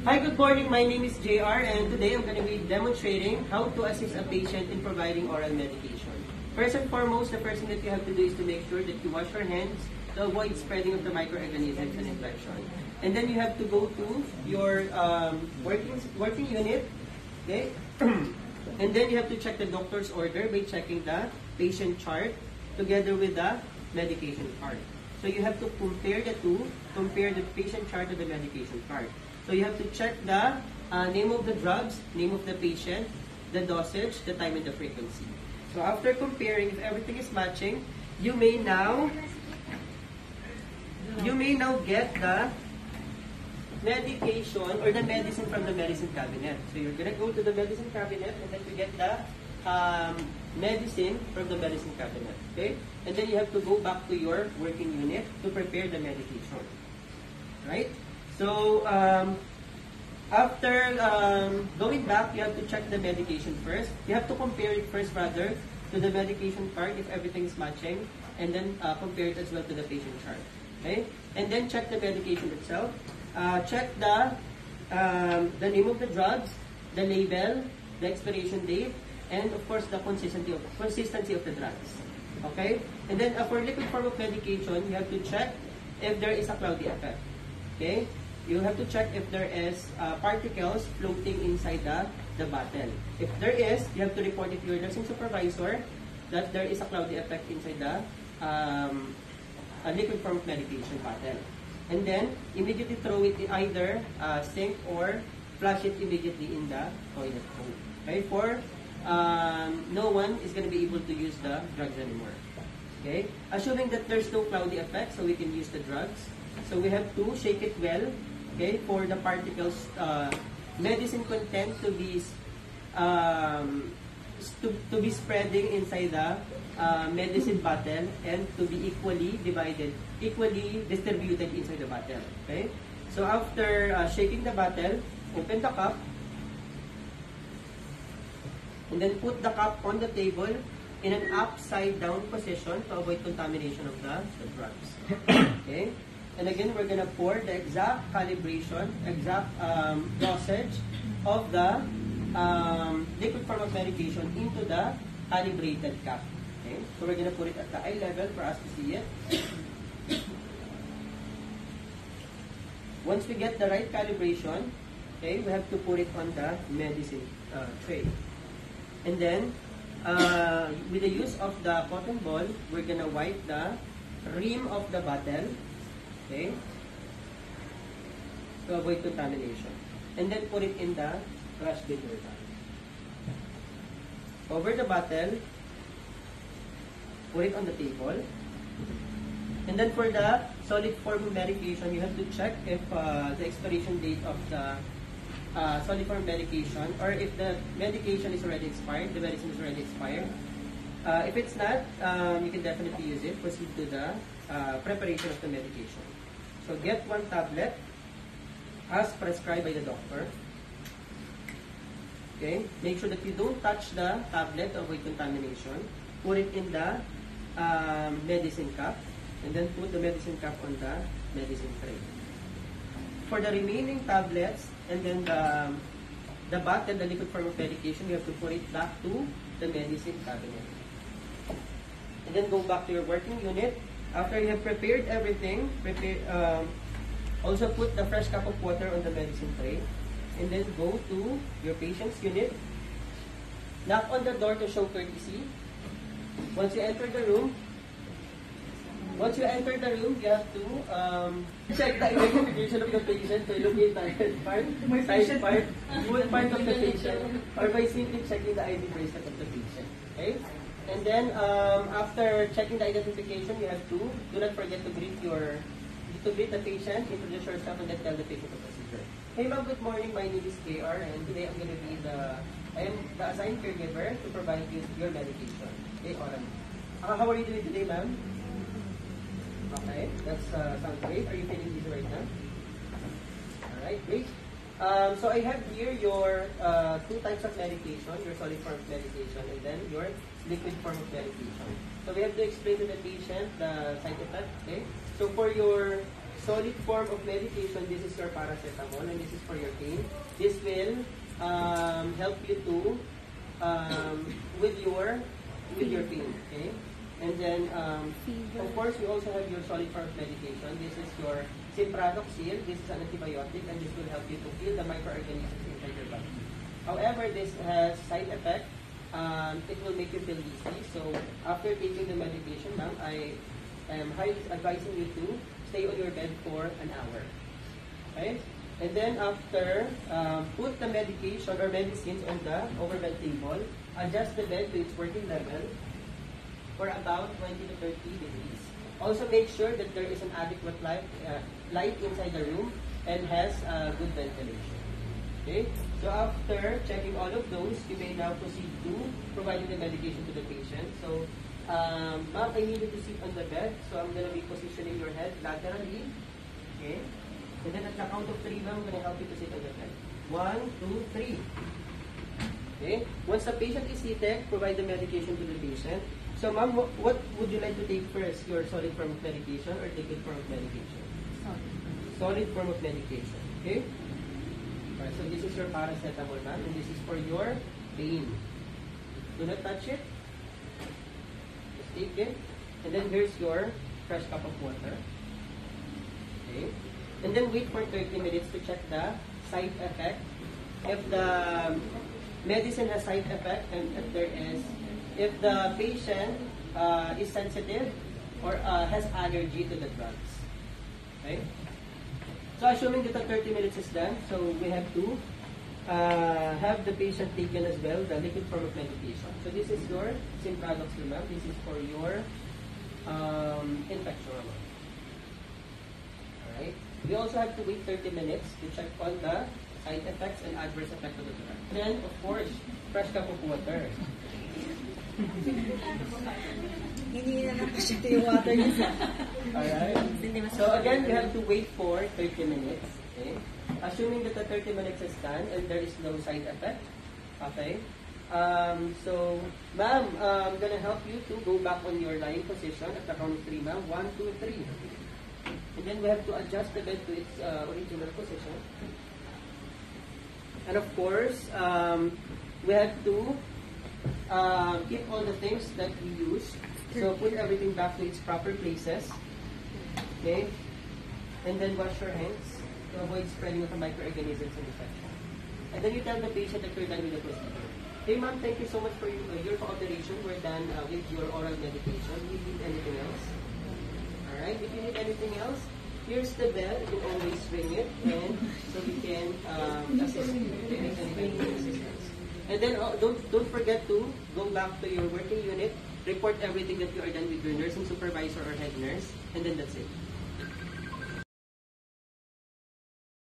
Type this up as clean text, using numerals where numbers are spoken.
Hi, good morning. My name is JR, and today I'm going to be demonstrating how to assist a patient in providing oral medication. First and foremost, the first thing that you have to do is to make sure that you wash your hands to avoid spreading of the microorganisms and infection. And then you have to go to your working unit, okay? And then you have to check the doctor's order by checking the patient chart together with the medication chart. So you have to compare the two, compare the patient chart to the medication chart. So you have to check the name of the drugs, name of the patient, the dosage, the time, and the frequency. So after comparing, if everything is matching, you may now get the medication or the medicine from the medicine cabinet. So you're gonna go to the medicine cabinet and then you get the medicine from the medicine cabinet. Okay? And then you have to go back to your working unit to prepare the medication. Right? So after going back, you have to check the medication first. You have to compare it first rather to the medication chart if everything is matching, and then compare it as well to the patient chart. Okay? And then check the medication itself. Check the name of the drugs, the label, the expiration date, and of course the consistency of the drugs. Okay? And then for liquid form of medication, you have to check if there is a cloudy effect. Okay? You have to check if there is particles floating inside the bottle. If there is, you have to report it to your nursing supervisor that there is a cloudy effect inside the liquid form of medication bottle. And then, immediately throw it in either sink or flush it immediately in the toilet bowl. Okay? For no one is going to be able to use the drugs anymore. Okay? Assuming that there's no cloudy effect, so we can use the drugs. So we have to shake it well, okay, for the particles, medicine content to be spreading inside the medicine bottle and to be equally distributed inside the bottle. Okay. So after shaking the bottle, open the cup, and then put the cup on the table in an upside down position to avoid contamination of the drugs. Okay. And again, we're gonna pour the exact calibration, exact dosage of the liquid form of medication into the calibrated cup. Okay, so we're gonna put it at the eye level for us to see it. Once we get the right calibration, okay, we have to put it on the medicine tray. And then, with the use of the cotton ball, we're gonna wipe the rim of the bottle. Okay, to avoid contamination. And then put it in the trash bin. Cover the bottle, put it on the table. And then for the solid form medication, you have to check if the expiration date of the solid form medication, or if the medication is already expired, the medicine is already expired. If it's not, you can definitely use it. Proceed to the preparation of the medication. So get 1 tablet as prescribed by the doctor. Okay, make sure that you don't touch the tablet to avoid contamination. Put it in the medicine cup, and then put the medicine cup on the medicine tray. For the remaining tablets, and then the bottle, the liquid form of medication, you have to put it back to the medicine cabinet. And then go back to your working unit. After you have prepared everything, also put the fresh cup of water on the medicine tray, and then go to your patient's unit. Knock on the door to show courtesy. Once you enter the room, you have to check the identification of the patient to locate the head part, side part, full part of the patient, or by simply checking the ID bracelet of the patient. Okay? And then, after checking the identification, you have to do not forget to greet the patient, introduce yourself, and then tell the patient the procedure. Hey ma'am, good morning. My name is KR, and today I am the assigned caregiver to provide you your medication. Okay, oral. How are you doing today, ma'am? Okay, that sounds great. Are you feeling easy right now? All right, great. So I have here your 2 types of medication, your solid form of medication, and then your liquid form of medication. So we have to explain to the patient the side effect. Okay. So for your solid form of medication, this is your paracetamol and this is for your pain. This will help you to with your pain. Okay. And then, of course, we also have your solid form of medication. This is your Cipraloxil. This is an antibiotic, and this will help you to kill the microorganisms inside your body. However, this has side effect. It will make you feel dizzy. So, after taking the medication, ma'am, I am highly advising you to stay on your bed for an hour. Okay? And then after, put the medication or medicines on the overbed table. Adjust the bed to its working level for about 20 to 30 degrees. Also make sure that there is an adequate light inside the room and has good ventilation. Okay? So after checking all of those, you may now proceed to providing the medication to the patient. So, ma'am, I need you to sit on the bed. So I'm going to be positioning your head laterally. Okay? And then at the count of 3, ma'am, I'm going to help you to sit on the bed. 1, 2, 3. Okay? Once the patient is seated, provide the medication to the patient. So, ma'am, what would you like to take first? Your solid form of medication or liquid form of medication? Solid form of medication. Okay? Alright, so this is your paracetamol, ma'am, and this is for your pain. Do not touch it. Just take it. And then here's your fresh cup of water. Okay? And then wait for 30 minutes to check the side effect. If the medicine has side effect, and if the patient is sensitive or has allergy to the drugs. Okay? So assuming that the 30 minutes is done, so we have to have the patient taken as well the liquid form of medication. So this is your Cipraloxil, ma'am. This is for your infection. Alright? We also have to wait 30 minutes to check on the side effects and adverse effects of the drug. Then, of course, fresh cup of water. Hindi na lang kasi ito yung water niya. Alright? So again, you have to wait for 30 minutes. Okay? Assuming that the 30 minutes is done and there is no side effect. Okay? So, ma'am, I'm gonna help you to go back on your lying position at the count of 3, ma'am. 1, 2, 3. And then we have to adjust the bed to its original position. And of course, we have to keep all the things that we use. So put everything back to its proper places. Okay? And then wash your hands to avoid spreading of the microorganisms and infection. And then you tell the patient that you're done with the procedure. Hey ma'am, thank you so much for your cooperation. We're done with your oral medication. Do you need anything else? Alright, if you need anything else, here's the bell. You can always ring it, and so we can assist you if you need any assistance. And then don't forget to go back to your working unit, report everything that you are done with your nursing supervisor or head nurse, and then that's it.